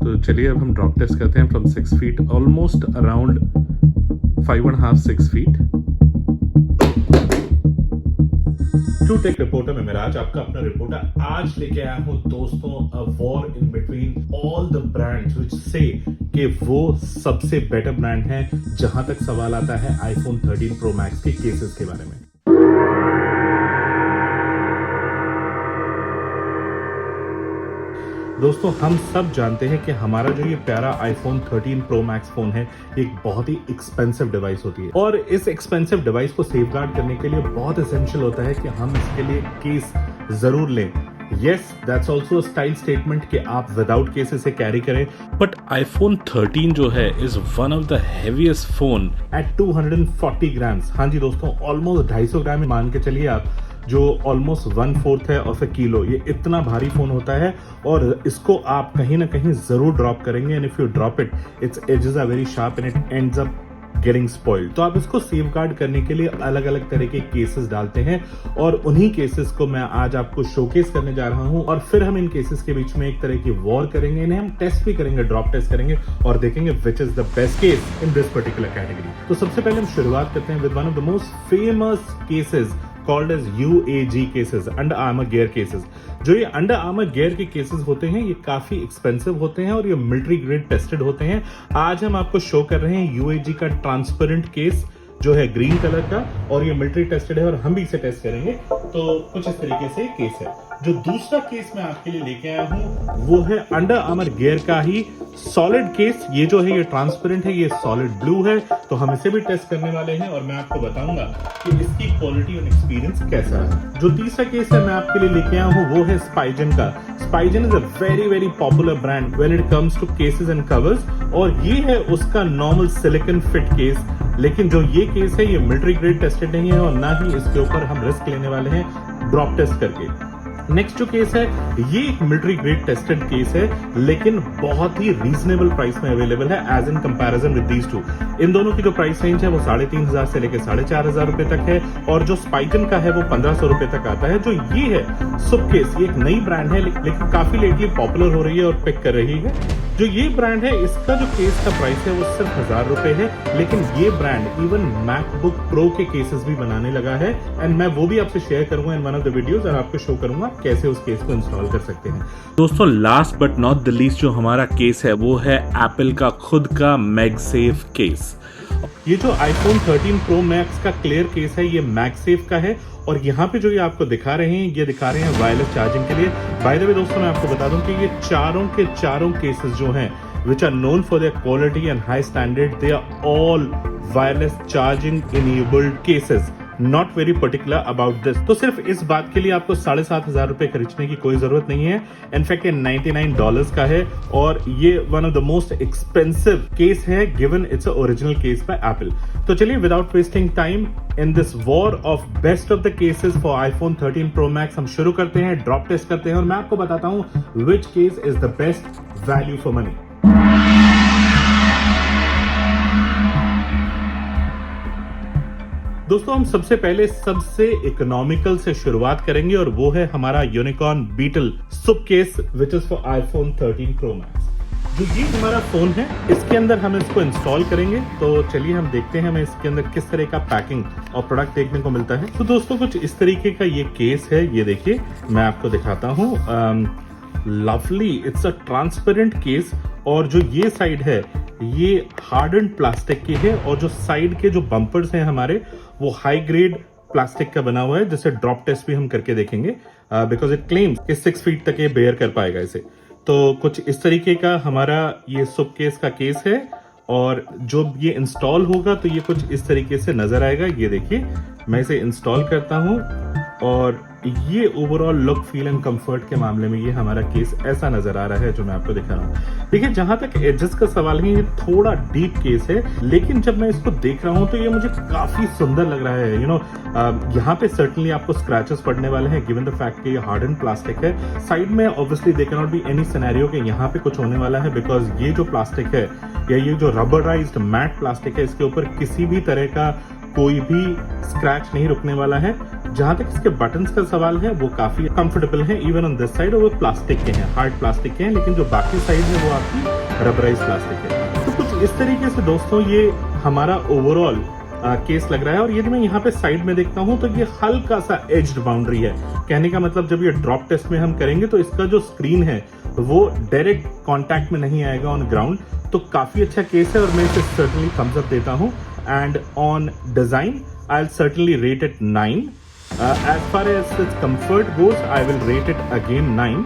तो चलिए अब हम ड्रॉप टेस्ट करते हैं from 6 feet, almost around 5.5-6 feet. True tech reporter में मेराज आपका अपना रिपोर्टर आज लेके आया हूं दोस्तों, a war in between all the brands which से कि वो सबसे बेटर ब्रांड है जहां तक सवाल आता है आईफोन 13 प्रो मैक्स के केसेस के बारे में। दोस्तों हम सब जानते हैं कि हमारा जो ये प्यारा आईफोन 13 प्रो मैक्स फोन है एक बहुत ही एक्सपेंसिव डिवाइस होती है और इस एक्सपेंसिव डिवाइस को सेफगार्ड करने के लिए बहुत एसेंशियल होता है कि हम इसके लिए केस जरूर लें। Yes, that's also a style statement कि आप विदाउट केस इसे कैरी करें। बट आईफोन 13 जो है is one of the heaviest phone at 240 grams. हाँ जी दोस्तों, ऑलमोस्ट 250 ग्राम मान के चलिए आप, जो ऑलमोस्ट 1/4 है ऑफ ए किलो। ये इतना भारी फोन होता है और इसको आप कहीं ना कहीं जरूर ड्रॉप करेंगे and if you drop it, it's edges are very sharp and it ends up getting spoiled. तो आप इसको सेफगार्ड करने के लिए अलग अलग तरह के केसेस डालते हैं और उन्हीं केसेस को मैं आज आपको शोकेस करने जा रहा हूं और फिर हम इन केसेस के बीच में एक तरह की वॉर करेंगे, इन्हें हम टेस्ट भी करेंगे, ड्रॉप टेस्ट करेंगे और देखेंगे which is the best case in this particular category. तो सबसे पहले हम शुरुआत करते हैं with one of the most famous cases called as UAG cases, Under Armour Gear cases। जो ये अंडर आर्मर गियर के केसेस होते हैं ये काफी एक्सपेंसिव होते हैं और ये मिलिट्री ग्रेड टेस्टेड होते हैं। आज हम आपको शो कर रहे हैं UAG का ट्रांसपेरेंट केस जो है ग्रीन कलर का और ये मिलिट्री टेस्टेड है और हम भी इसे टेस्ट करेंगे। तो कुछ इस तरीके से केस है। जो दूसरा केस मैं आपके लिए लेके आया हूं वो है अंडर आर्मर गियर का ही सॉलिड केस। ये जो है ये ट्रांसपेरेंट है, ये सॉलिड ब्लू है, तो हम इसे भी टेस्ट करने वाले हैं और मैं आपको बताऊंगा कि इसकी क्वालिटी और एक्सपीरियंस कैसा है। जो तीसरा केस है मैं आपके लिए लेके आया हूं वो है स्पाइजन का। Spigen is a very very popular brand when it comes to cases and covers और ये है उसका नॉर्मल सिलिकॉन फिट केस। लेकिन जो ये केस है ये मिलिट्री ग्रेड टेस्टेड नहीं है और ना ही इसके ऊपर हम रिस्क लेने वाले हैं ड्रॉप टेस्ट करके। नेक्स्ट जो केस है ये एक मिलिट्री ग्रेड टेस्टेड केस है लेकिन बहुत ही रीजनेबल प्राइस में अवेलेबल है as in comparison with these two. इन दोनों की जो प्राइस रेंज है वो 3,500 से लेकर 4,500 रुपए तक है और जो स्पाइजन का है वो 1,500 रुपए तक आता है। जो ये है सुप केस, ये एक नई ब्रांड है लेकिन काफी लेटली पॉपुलर हो रही है और पिक कर रही है। जो ये ब्रांड है इसका जो केस का प्राइस है वो सिर्फ 1,000 रुपए है, लेकिन ये ब्रांड इवन मैकबुक प्रो के केसेस भी बनाने लगा है एंड मैं वो भी आपसे शेयर करूंगा in one of the videos और आपको शो करूंगा कैसे उस केस को इंस्टॉल कर सकते हैं। दोस्तों last but not the least जो हमारा केस है वो है एप्पल का खुद का मैगसेफ केस। ये जो आईफोन 13 प्रो मैक्स का क्लियर केस है ये मैगसेफ का है और यहाँ पे जो ये आपको दिखा रहे हैं ये दिखा रहे हैं वायरलेस चार्जिंग के लिए। बाय द वे दोस्तों मैं आपको बता दूं कि ये चारों के चारों केसेस जो हैं which are known for their quality and high standard, they are all wireless charging enabled cases, not very particular about this। तो सिर्फ इस बात के लिए आपको 7,500 रुपए खरीदने की कोई जरूरत नहीं है। इनफैक्ट ये $99 का है और ये one of the most expensive case है given its original case by Apple. तो चलिए without wasting time in this war of best of the cases for iPhone 13 pro Max हम शुरू करते हैं, ड्रॉप टेस्ट करते हैं और मैं आपको बताता हूं which case is the best value for money. दोस्तों हम सबसे पहले सबसे इकोनॉमिकल से शुरुआत करेंगे और वो है हमारा unicorn beetle sup case which is for iPhone 13 pro max. जो ये हमारा फोन है इसके अंदर हम इसको इंस्टॉल करेंगे। तो चलिए हम देखते हैं हमें इसके अंदर किस तरह का पैकिंग और प्रोडक्ट देखने को मिलता है। तो दोस्तों कुछ इस तरीके का ये केस है, ये देखिए मैं आपको दिखाता हूँ। Lovely, it's a transparent case और जो ये साइड है ये हार्डन्ड प्लास्टिक की है और जो साइड के जो बम्पर्स हैं हमारे वो हाई ग्रेड प्लास्टिक का बना हुआ है, जिससे ड्रॉप टेस्ट भी हम करके देखेंगे बिकॉज इट क्लेम्स कि 6 फीट तक ये बेयर कर पाएगा इसे। तो कुछ इस तरीके का हमारा ये सुप केस का केस है और जो ये इंस्टॉल होगा तो ये कुछ इस तरीके से नजर आएगा। ये देखिए मैं इसे इंस्टॉल करता हूं और ये overall look feel and comfort के मामले में ये हमारा केस ऐसा नजर आ रहा है जो मैं आपको दिखा रहा हूँ। देखिए जहां तक एजेस का सवाल है ये थोड़ा डीप केस है, लेकिन जब मैं इसको देख रहा हूं तो ये मुझे काफी सुंदर लग रहा है। यहाँ पे सर्टनली आपको स्क्रैचेस पड़ने वाले हैं गिवन द फैक्ट कि ये हार्डन प्लास्टिक है। साइड में obviously they can not be any scenario कि यहाँ पे कुछ होने वाला है बिकॉज ये जो प्लास्टिक है या ये जो रबराइज्ड मैट प्लास्टिक है इसके ऊपर किसी भी तरह का कोई भी स्क्रैच नहीं रुकने वाला है। जहां तक इसके बटन्स का सवाल है वो काफी कंफर्टेबल है इवन ऑन दिस साइड, और वो प्लास्टिक के हैं, हार्ड प्लास्टिक के हैं, लेकिन जो बाकी साइड है वो आपकी रबराइज प्लास्टिक है। तो कुछ इस तरीके से दोस्तों ये हमारा ओवरऑल केस लग रहा है। और यदि मैं यहाँ पे साइड में देखता हूँ तो ये हल्का सा एज्ड बाउंड्री है। कहने का मतलब जब ये ड्रॉप टेस्ट में हम करेंगे तो इसका जो स्क्रीन है वो डायरेक्ट कांटेक्ट में नहीं आएगा ऑन ग्राउंड। तो काफी अच्छा केस है और मैं इसे सर्टनली थम्स अप देता हूँ। And on design I will certainly rate it 9। As far as it's comfort goes I will rate it again 9,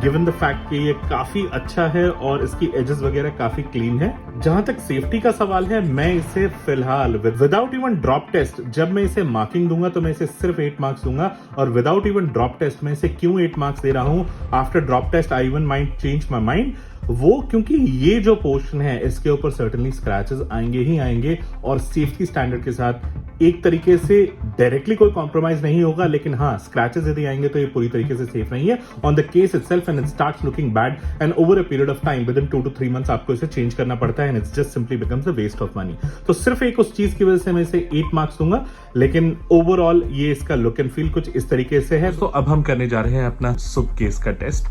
given the fact कि ये काफी अच्छा है और इसकी एजेस वगैरह काफी क्लीन है। जहां तक सेफ्टी का सवाल है, मैं इसे फिलहाल विदाउट इवन ड्रॉप टेस्ट, जब मैं इसे मार्किंग दूंगा तो मैं इसे सिर्फ 8 मार्क्स दूंगा। और विदाउट इवन ड्रॉप टेस्ट मैं इसे क्यों 8 मार्क्स दे रहा हूं, after drop test I even might change my mind, वो क्योंकि ये जो पोर्शन है इसके ऊपर सर्टेनली स्क्रैचेस आएंगे ही आएंगे और सेफ्टी स्टैंडर्ड के साथ एक तरीके से डायरेक्टली कोई कॉम्प्रोमाइज नहीं होगा, लेकिन हाँ स्क्रैचेस यदि आएंगे तो ये पूरी तरीके से सेफ नहीं है on the case itself and it starts looking bad and over a period of time with in 2 to 3 months आपको इसे चेंज करना पड़ता है and it's just simply becomes a waste of money. तो सिर्फ एक उस चीज की वजह से मैं इसे 8 मार्क्स दूंगा, लेकिन ओवरऑल ये इसका लुक एंड फील कुछ इस तरीके से है। तो अब हम करने जा रहे हैं अपना सुप केस का टेस्ट,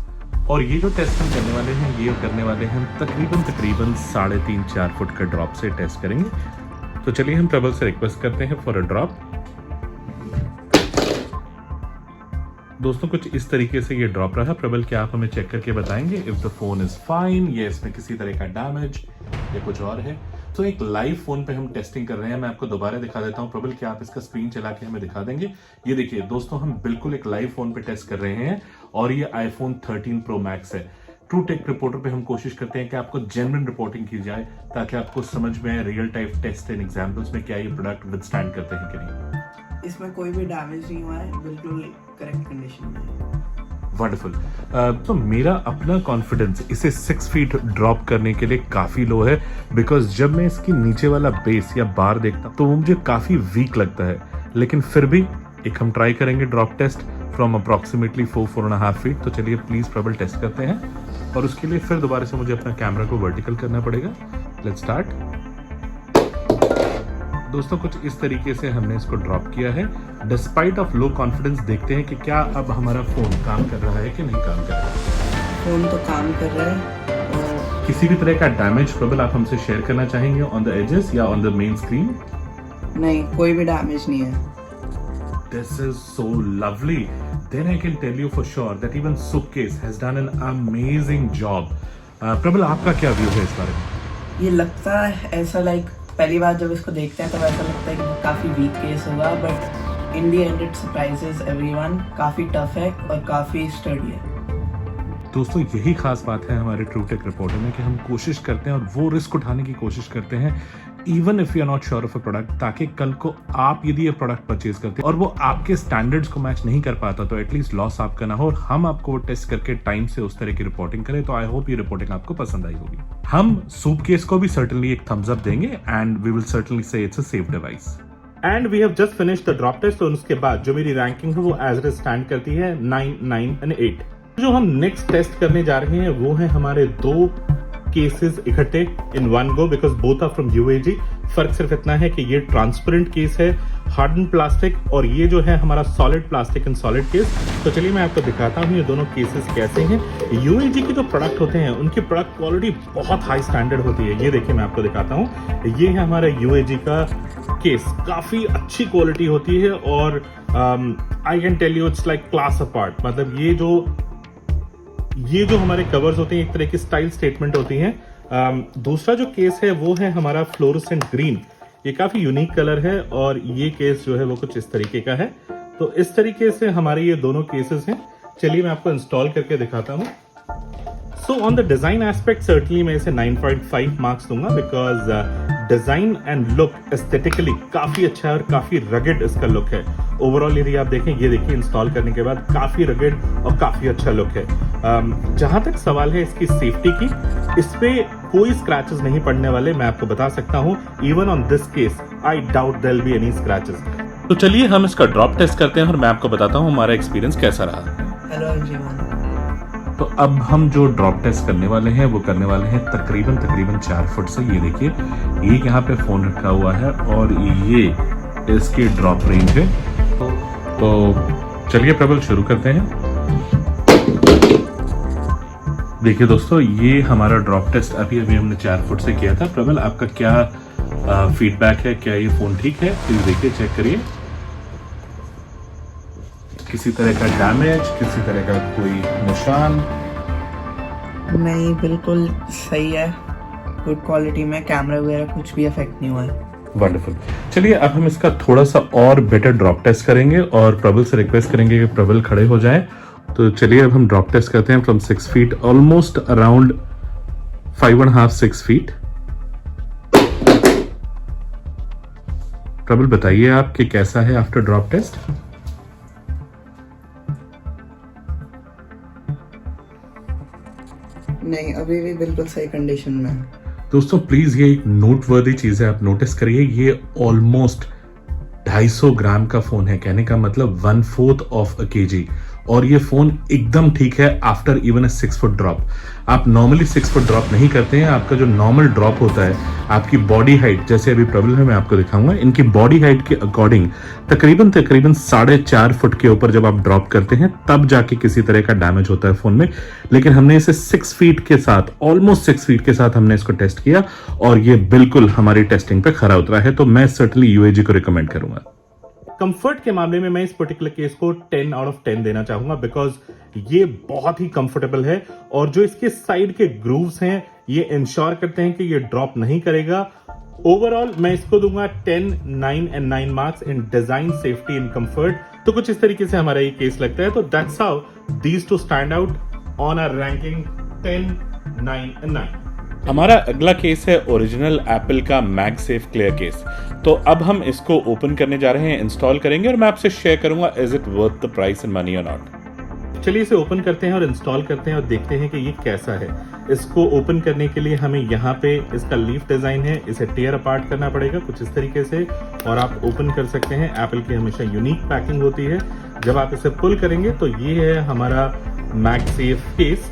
और ये जो टेस्ट हम करने वाले हैं ये करने वाले हैं तकरीबन 3.5-4 फुट का ड्रॉप से टेस्ट करेंगे। तो चलिए हम प्रबल से रिक्वेस्ट करते हैं फॉर अ ड्रॉप। दोस्तों कुछ इस तरीके से ये ड्रॉप रहा। प्रबल क्या आप हमें चेक करके बताएंगे if the phone is fine या इसमें किसी तरह का डैमेज या कुछ और है। तो एक लाइव फोन पे हम टेस्टिंग कर रहे हैं। मैं आपको दोबारा दिखा देता हूं। प्रबल क्या आप इसका स्क्रीन चला के हमें दिखा देंगे? ये देखिए दोस्तों, हम बिल्कुल एक लाइव फोन पे टेस्ट कर रहे हैं और ये iPhone 13 Pro Max है। ट्रू टेक रिपोर्टर पे हम कोशिश करते हैं कि आपको जेन्युइन रिपोर्टिंग की जाए ताकि आपको समझ में आए real type test and examples में क्या ये प्रोडक्ट विदस्टैंड करते हैं कि नहीं। इसमें कोई भी डैमेज नहीं हुआ है, बिल्कुल करेक्ट कंडीशन में है। वंडरफुल। तो मेरा अपना कॉन्फिडेंस इसे 6 फीट ड्रॉप करने के लिए काफी लो है, बिकॉज जब मैं इसकी नीचे वाला बेस या बार देखता तो वो मुझे काफी वीक लगता है। लेकिन फिर भी एक हम ट्राई करेंगे drop test from approximately 4.5 feet. तो चलिए प्लीज प्रबल टेस्ट करते हैं, और उसके लिए फिर दोबारा से मुझे अपना कैमरा को वर्टिकल करना पड़ेगा। Let's start. दोस्तों कुछ इस तरीके से हमने इसको ड्रॉप किया है। डिस्पाइट ऑफ लो कॉन्फिडेंस देखते हैं कि क्या अब हमारा फोन काम कर रहा है कि नहीं काम कर रहा है। फोन तो काम कर रहा है। और किसी भी तरह का डैमेज प्रबल आप हमसे शेयर करना चाहेंगे ऑन द एजेस या ऑन द मेन स्क्रीन? नहीं, कोई भी डैमेज नहीं है। This is so lovely. Then I can tell you for sure that even Suitcase has done an amazing job. प्रबल आपका क्या व्यू है इस बारे में? ये लगता है ऐसा पहली बार जब इसको देखते हैं तो ऐसा लगता है कि काफी वीक केस होगा, but in the and it surprises everyone. काफी टफ है और काफी स्टडी है। दोस्तों यही खास बात है हमारे ट्रू टेक रिपोर्टर में कि हम कोशिश करते हैं और वो रिस्क उठाने की कोशिश करते हैं even if you are not sure of a product, ताकि कल को आप यदि ये प्रोडक्ट परचेज करते हैं और वो आपके स्टैंडर्ड्स को मैच नहीं कर पाता तो एटलीस्ट लॉस आपका ना हो, और हम आपको टेस्ट करके टाइम से उस तरह की रिपोर्टिंग करें। तो आई होप ये रिपोर्टिंग आपको पसंद आई होगी। हम सूप केस को भी सर्टेनली एक थम्स अप देंगे and we will certainly say it's a safe device. And we have just finished the drop test. और उसके बाद जो मेरी रैंकिंग है वो एज इट स्टैंड करती है 9, 9 एंड 8। जो हम नेक्स्ट टेस्ट करने जा रहे हैं वो है हमारे 2 केसेस इकट्ठे in one go, because both are from UAG। फर्क सिर्फ इतना है कि ये ट्रांसपेरेंट केस है, हार्डन प्लास्टिक, और ये जो है हमारा solid plastic in solid case. तो चलिए मैं आपको दिखाता हूँ ये दोनों केसेस कैसे हैं। UAG के जो प्रोडक्ट होते हैं उनकी प्रोडक्ट क्वालिटी बहुत हाई स्टैंडर्ड होती है। ये देखिए मैं आपको दिखाता हूँ, ये है हमारा UAG का केस, काफी अच्छी क्वालिटी होती है और I can tell you it's like class apart. मतलब ये जो हमारे कवर्स होते हैं एक तरह की स्टाइल स्टेटमेंट होती हैं। दूसरा जो केस है वो है हमारा फ्लोरोसेंट ग्रीन। ये काफी यूनिक कलर है और ये केस जो है वो कुछ इस तरीके का है। तो इस तरीके से हमारे ये दोनों केसेस हैं। चलिए मैं आपको इंस्टॉल करके दिखाता हूँ। So on the design aspect certainly मैं इसे 9.5 मार्क्स दूंगा, because design and look aesthetically काफी अच्छा है और काफी रगेड इसका लुक है। ओवरऑल यदि आप देखें, ये देखिए इंस्टॉल करने के बाद काफी रगेड और काफी अच्छा लुक है। जहां तक सवाल है इसकी सेफ्टी की, इस पे कोई स्क्रैचेस नहीं पड़ने वाले, मैं आपको बता सकता हूं। Even on this case I doubt there will be any scratches. तो चलिए हम इसका ड्रॉप टेस्ट करते हैं और मैं आपको बताता हूँ हमारा एक्सपीरियंस कैसा रहा। Hello everyone. तो अब हम जो ड्रॉप टेस्ट करने वाले हैं वो करने वाले हैं तकरीबन 4 फुट से। ये देखिए, ये यहाँ पे फोन रखा हुआ है और ये इसकी ड्रॉप रेंज है। तो तो चलिए प्रबल शुरू करते हैं। देखिए दोस्तों, ये हमारा ड्रॉप टेस्ट अभी हमने 4 फुट से किया था। प्रबल, आपका क्या फीडबैक है? क्या ये फोन ठीक है? प्लीज देखिए, चेक करिए। किसी तरह का डैमेज, किसी तरह का कोई निशान? नहीं, बिल्कुल सही है। गुड क्वालिटी में कैमरा वगैरह कुछ भी इफेक्ट नहीं हुआ है। वंडरफुल। चलिए अब हम इसका थोड़ा सा और बेटर ड्रॉप टेस्ट करेंगे और प्रबल से रिक्वेस्ट करेंगे कि प्रबल खड़े हो जाएं। तो चलिए अब हम ड्रॉप टेस्ट करते हैं from 6 feet, almost around 5.5-6 feet. प्रबल बताइए आप कि कैसा है आफ्टर ड्रॉप टेस्ट? नहीं, अभी भी बिल्कुल सही कंडीशन में है। दोस्तों प्लीज, ये एक नोटवर्दी चीज है, आप नोटिस करिए। ये ऑलमोस्ट 250 ग्राम का फोन है, कहने का मतलब 1/4 ऑफ अ केजी। और ये फोन एकदम ठीक है आफ्टर इवन अ 6 फुट ड्रॉप। आप नॉर्मली 6 फुट ड्रॉप नहीं करते हैं। आपका जो नॉर्मल ड्रॉप होता है, आपकी बॉडी हाइट, जैसे अभी प्रॉब्लम है मैं आपको दिखाऊंगा, इनकी बॉडी हाइट के अकॉर्डिंग तकरीबन 4.5 फुट के ऊपर जब आप ड्रॉप करते हैं तब जाके किसी तरह का डैमेज होता है फोन में। लेकिन हमने इसे 6 फीट के साथ, ऑलमोस्ट 6 फीट के साथ हमने इसको टेस्ट किया और ये बिल्कुल हमारी टेस्टिंग पे खरा उतरा है। तो मैं सर्टनली यूएजी को रिकमेंड करूंगा। कंफर्ट के मामले में मैं इस पर्टिकुलर केस को 10 आउट ऑफ 10 देना चाहूंगा, बिकॉज ये बहुत ही कंफर्टेबल है और जो इसके साइड के ग्रूव्स हैं ये इंश्योर करते हैं कि ये ड्रॉप नहीं करेगा। ओवरऑल मैं इसको दूंगा 10, 9 and 9 marks in design, safety and comfort. तो कुछ इस तरीके से हमारा ये केस लगता है। तो that's how these two stand out on our ranking 10, 9 and 9। हमारा अगला केस है ओरिजिनल एप्पल का मैगसेफ क्लियर केस। तो अब हम इसको ओपन करने जा रहे हैं, इंस्टॉल करेंगे और मैं आपसे शेयर करूंगा is it worth the price in money और नॉट। चलिए इसे ओपन करते हैं और इंस्टॉल करते हैं और देखते हैं कि ये कैसा है। इसको ओपन करने के लिए हमें यहाँ पे इसका लीफ डिजाइन है, इसे टेयर अपार्ट करना पड़ेगा कुछ इस तरीके से और आप ओपन कर सकते हैं। एप्पल की हमेशा यूनिक पैकिंग होती है। जब आप इसे पुल करेंगे तो ये है हमारा मैगसेफ केस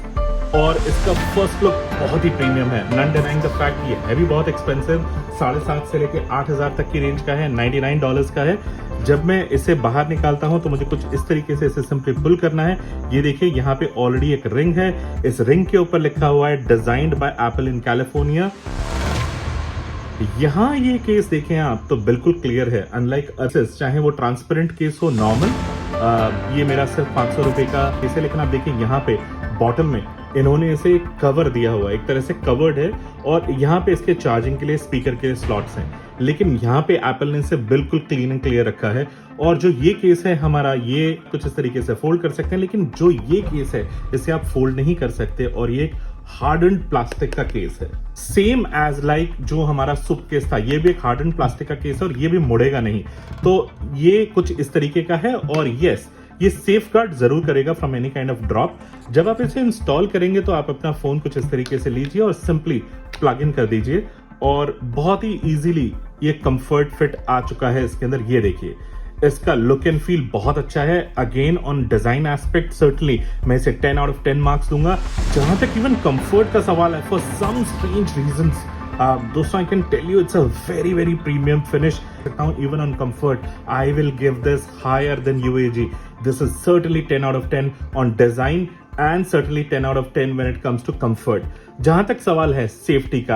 और इसका फर्स्ट लुक बहुत ही प्रीमियम है। नॉन डिनाइंग द फैक्ट ये है भी बहुत एक्सपेंसिव, 7,500 से लेके 8,000 तक की रेंज का है, $99 का है। जब मैं इसे बाहर निकालता हूं तो मुझे कुछ इस तरीके से इसे सिंपली पुल करना है। ये देखिए यहाँ पे ऑलरेडी एक रिंग है, इस रिंग के ऊपर लिखा हुआ है designed bye apple in California. यहाँ ये केस देखें आप तो बिल्कुल क्लियर है, अनलाइक असिस, चाहे वो ट्रांसपेरेंट केस हो नॉर्मल। ये मेरा सिर्फ 500 रुपए का केस है, लेकिन आप देखिए यहाँ पे बॉटम में इन्होंने इसे एक कवर दिया हुआ है, एक तरह से कवर्ड है और यहाँ पे इसके चार्जिंग के लिए स्पीकर के स्लॉट्स हैं। लेकिन यहाँ पे एप्पल ने इसे बिल्कुल क्लीन एंड क्लियर रखा है। और जो ये केस है हमारा, ये कुछ इस तरीके से फोल्ड कर सकते हैं, लेकिन जो ये केस है इसे आप फोल्ड नहीं कर सकते और ये हार्डन्ड प्लास्टिक का केस है, सेम एज लाइक जो हमारा सुप केस था, ये भी एक हार्डन्ड प्लास्टिक का केस है और ये भी मुड़ेगा नहीं। तो ये कुछ इस तरीके का है और यस, ये सेफ गार्ड जरूर करेगा from any kind of drop. जब आप इसे इंस्टॉल करेंगे तो आप अपना फोन कुछ इस तरीके से लीजिए और सिंपली प्लग इन कर दीजिए और बहुत ही इजीली ये कंफर्ट फिट आ चुका है इसके अंदर। ये देखिए, इसका लुक एंड फील बहुत अच्छा है। Again on design aspect certainly मैं इसे 10 आउट ऑफ 10 मार्क्स दूंगा। जहां तक इवन कंफर्ट का सवाल है, फॉर सम स्ट्रेंज रीजंस दोस्तों, I can tell you it's a very very premium finish. Now even on comfort, I will give this higher than UAG. This is certainly 10 out of 10 on design and certainly 10 out of 10 when it comes to comfort. जहां तक सवाल है safety का,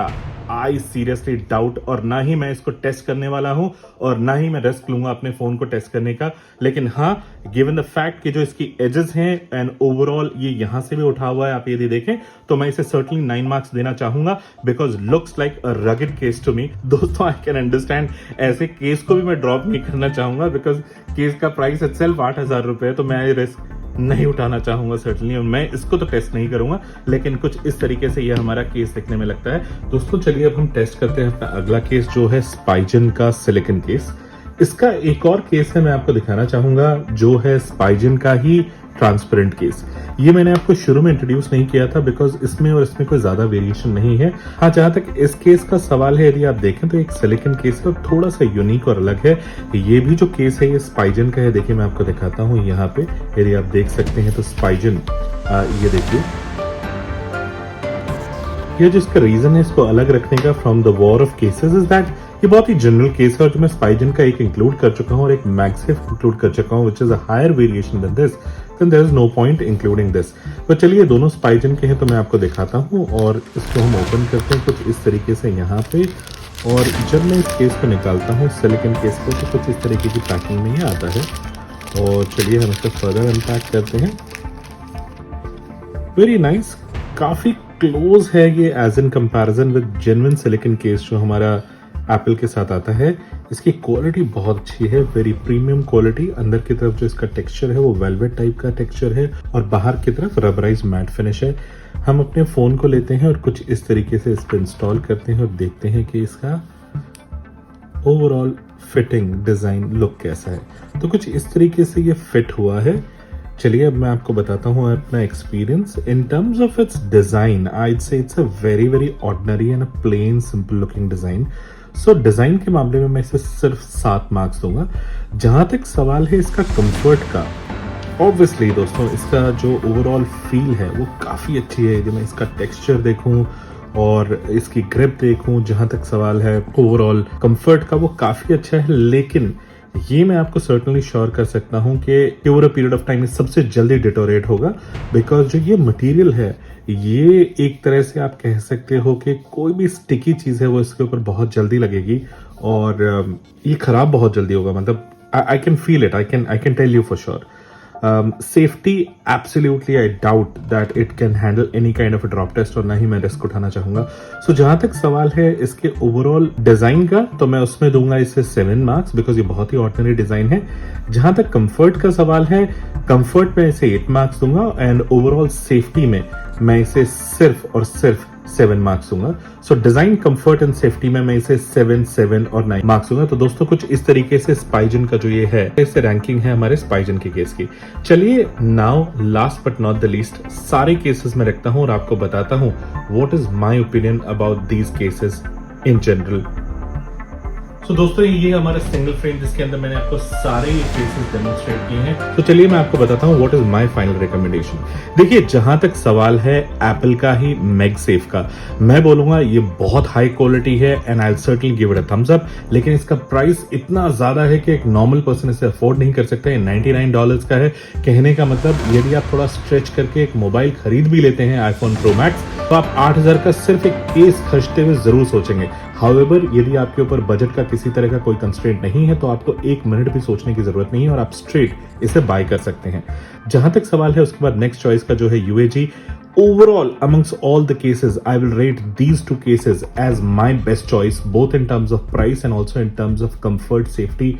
I seriously doubt, और ना ही मैं इसको test करने वाला हूं और ना ही मैं रिस्क लूंगा अपने फोन को टेस्ट करने का। लेकिन हाँ, गिवन द फैक्ट कि जो इसकी एजेस हैं एंड ओवरऑल ये यहां से भी उठा हुआ है, आप यदि देखें तो मैं इसे सर्टनली 9 मार्क्स देना चाहूंगा because looks like a rugged case to me. दोस्तों आई कैन अंडरस्टैंड, ऐसे केस को भी मैं ड्रॉप नहीं करना चाहूंगा बिकॉज केस का प्राइस इटसेल्फ 8,000 रुपए है, तो मैं ये रिस्क नहीं उठाना चाहूंगा सर्टनली, और मैं इसको तो टेस्ट नहीं करूंगा। लेकिन कुछ इस तरीके से ये हमारा केस दिखने में लगता है। दोस्तों चलिए अब हम टेस्ट करते हैं अपना अगला केस, जो है स्पाइजन का सिलिकॉन केस। इसका एक और केस है मैं आपको दिखाना चाहूंगा, जो है स्पाइजन का ही ट्रांसपेरेंट केस। ये मैंने आपको शुरू में इंट्रोड्यूस नहीं किया था बिकॉज इसमें और इसमें कोई ज्यादा वेरिएशन नहीं है। हाँ, जहां तक इस केस का सवाल है, यदि आप देखें तो एक सिलिकॉन केस है और थोड़ा सा यूनिक और अलग है। ये भी जो केस है ये स्पाइजन का है। देखिए मैं आपको दिखाता हूँ यहाँ पे, यदि आप देख सकते हैं तो स्पाइजन, ये देखिए, ये जिसका रीजन है इसको अलग रखने का from the war of cases is that ये बहुत ही जनरल केस है और जो मैं स्पाइजन का एक इंक्लूड कर चुका हूँ और एक मैगसेफ इंक्लूड कर चुका हूँ which is a higher variation than this, then there is no point including this. तो चलिए दोनों स्पाइजन के हैं तो मैं आपको दिखाता हूँ और इसको हम ओपन करते हैं कुछ इस तरीके से यहाँ पे। और जब मैं इस केस को निकालता हूँ सिलिकॉन केस को तो कुछ इस तरीके की पैकिंग में ही आता है। और चलिए हम इसको फर्दर अनपैक करते हैं। वेरी नाइस, काफी क्लोज है ये edge in comparison with genuine silicone case जो हमारा एप्पल के साथ आता है। इसकी क्वालिटी बहुत अच्छी है, वेरी प्रीमियम क्वालिटी। अंदर की तरफ जो इसका टेक्सचर है वो वेलवेट टाइप का टेक्सचर है और बाहर की तरफ रबराइज मैट फिनिश है। हम अपने फोन को लेते हैं और कुछ इस तरीके से इस पर इंस्टॉल करते हैं और देखते हैं कि इसका ओवरऑल फिटिंग डिजाइन लुक कैसा है। तो कुछ इस तरीके से ये फिट हुआ है। चलिए अब मैं आपको बताता हूँ अपना experience in terms of its design. I'd say it's a very very ordinary and a plain simple looking design. So design के मामले में मैं इसे सिर्फ 7 मार्क्स दूंगा। जहां तक सवाल है इसका कंफर्ट का, ऑब्वियसली दोस्तों इसका जो ओवरऑल फील है वो काफी अच्छी है। जब मैं इसका टेक्सचर देखूं और इसकी ग्रिप देखूं, जहां तक सवाल है ओवरऑल कंफर्ट का वो काफी अच्छा है। लेकिन ये मैं आपको सर्टनली श्योर कर सकता हूं कि over a period of time सबसे जल्दी डिटोरेट होगा, बिकॉज जो ये मटेरियल है ये एक तरह से आप कह सकते हो कि कोई भी स्टिकी चीज है वो इसके ऊपर बहुत जल्दी लगेगी और ये खराब बहुत जल्दी होगा। मतलब I can feel it, I can tell you for sure. Safety absolutely I doubt that it can handle any kind of a drop test और ना ही मैं रिस्क उठाना चाहूंगा। सो जहां तक सवाल है इसके ओवरऑल डिजाइन का तो मैं उसमें दूंगा इसे 7 मार्क्स, बिकॉज ये बहुत ही ऑर्डिनरी डिजाइन है। जहां तक कंफर्ट का सवाल है, कंफर्ट में इसे 8 मार्क्स दूंगा एंड ओवरऑल सेफ्टी में मैं इसे सिर्फ और सिर्फ 7 मार्क्स दूंगा। सो डिजाइन, कंफर्ट एंड सेफ्टी में मैं इसे 7, 7 और 9 मार्क्स दूंगा। तो दोस्तों कुछ इस तरीके से स्पाइजन का जो ये है इससे रैंकिंग है हमारे स्पाइजन के केस की। चलिए now last but not the least सारे केसेस में रखता हूं और आपको बताता हूं what is my opinion about these cases in general. तो दोस्तों ये हमारा सिंगल फ्रेम जिसके अंदर मैंने आपको सारे केसेस डेमोन्स्ट्रेट किए हैं। तो चलिए मैं आपको बताता हूँ what is my final recommendation. देखिए जहां तक सवाल है एप्पल का ही मैगसेफ का, मैं बोलूंगा ये बहुत हाई क्वालिटी है and I will certainly give it a thumbs up. लेकिन इसका प्राइस इतना ज्यादा है कि एक नॉर्मल पर्सन इसे अफोर्ड नहीं कर सकता। ये $99 का है। कहने का मतलब यदि आप थोड़ा स्ट्रेच करके एक मोबाइल खरीद भी लेते हैं आईफोन प्रो मैक्स तो आप 8000 का सिर्फ एक केस खर्चते हुए जरूर सोचेंगे। हाउएवर यदि आपके ऊपर बजट का किसी तरह का कोई कंस्ट्रेंट नहीं है तो आपको 1 मिनट भी सोचने की जरूरत नहीं है और आप स्ट्रेट इसे बाय कर सकते हैं। जहां तक सवाल है उसके बाद नेक्स्ट चॉइस का जो है UAG। Overall, amongst all the cases, I will rate these 2 cases as my best choice, both in terms of price and also in terms of comfort, safety,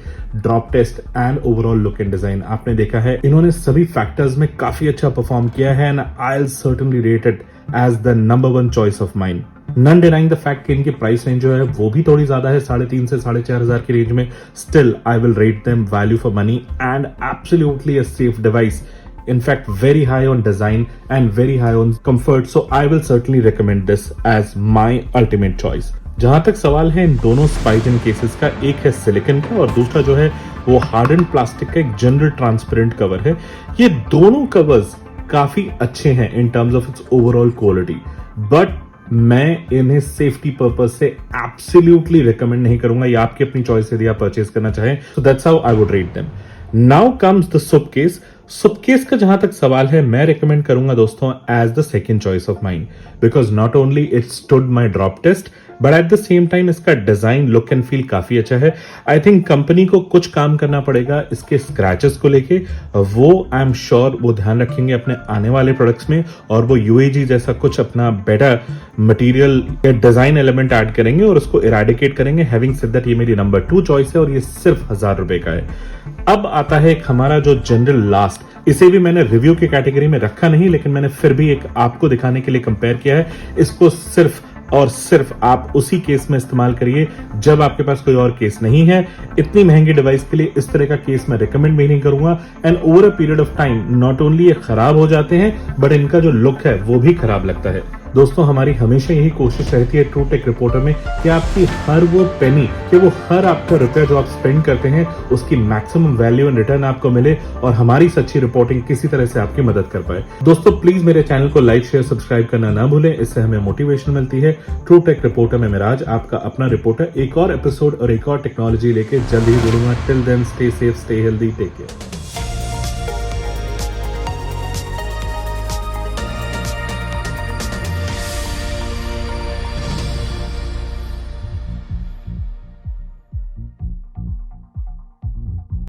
drop test and overall look and design. आपने देखा है इन्होंने सभी factors में काफी अच्छा perform किया है and I'll certainly rate it as the number 1 choice of mine. None denying the fact कि इनकी प्राइस रेंज जो है वो भी थोड़ी ज्यादा है, 3,500 से 4,500 की रेंज में। Still, I will rate them value for money and absolutely a safe device. In fact, very high on design and very high on comfort. So I will certainly recommend this as my ultimate choice. जहां तक सवाल है इन दोनों स्पाइजन cases का, एक है silicon का और दूसरा जो है वो हार्डन प्लास्टिक का एक जनरल ट्रांसपेरेंट कवर है। ये दोनों कवर्स काफी अच्छे हैं in terms of its overall quality, but मैं इन्हें सेफ्टी पर्पज से एब्सोल्युटली रिकमेंड नहीं करूंगा। ये आपकी अपनी चॉइस यदि आप परचेज करना चाहें। So that's how I would rate them. Now comes the sup case. Sup case का जहां तक सवाल है मैं रिकमेंड करूंगा दोस्तों as the second choice of mine, because not only it stood my drop test but at the same time इसका design, look and feel काफी अच्छा है। आई थिंक कंपनी को कुछ काम करना पड़ेगा इसके स्क्रैचेस को लेके, वो आई एम श्योर वो ध्यान रखेंगे अपने आने वाले प्रोडक्ट्स में और वो UAG जैसा कुछ अपना बेटर मटेरियल या डिजाइन एलिमेंट ऐड करेंगे और उसको इरेडिकेट करेंगे। हैविंग सेड दैट ये मेरी नंबर 2 चॉइस है और ये सिर्फ 1000 रुपए का है। अब आता है एक हमारा जो जनरल लास्ट, इसे भी मैंने रिव्यू की कैटेगरी में रखा नहीं लेकिन मैंने फिर भी एक आपको दिखाने के लिए कंपेयर किया है। इसको सिर्फ और सिर्फ आप उसी केस में इस्तेमाल करिए जब आपके पास कोई और केस नहीं है। इतनी महंगी डिवाइस के लिए इस तरह का केस मैं रिकमेंड भी नहीं करूंगा and over a period of time not only ये खराब हो जाते हैं बट इनका जो लुक है वो भी खराब लगता है। दोस्तों हमारी हमेशा यही कोशिश रहती है ट्रू टेक रिपोर्टर में कि आपकी हर वो पेनी कि वो हर आपका रुपया जो आप स्पेंड करते हैं उसकी मैक्सिमम वैल्यू एंड रिटर्न आपको मिले और हमारी सच्ची रिपोर्टिंग किसी तरह से आपकी मदद कर पाए। दोस्तों प्लीज मेरे चैनल को लाइक शेयर सब्सक्राइब करना ना भूलें, इससे हमें मोटिवेशन मिलती है। ट्रू टेक रिपोर्टर में मिराज आपका अपना रिपोर्टर एक और एपिसोड और एक और टेक्नोलॉजी लेके जल्द ही जुड़ूंगा। Till then stay safe, stay healthy, take care.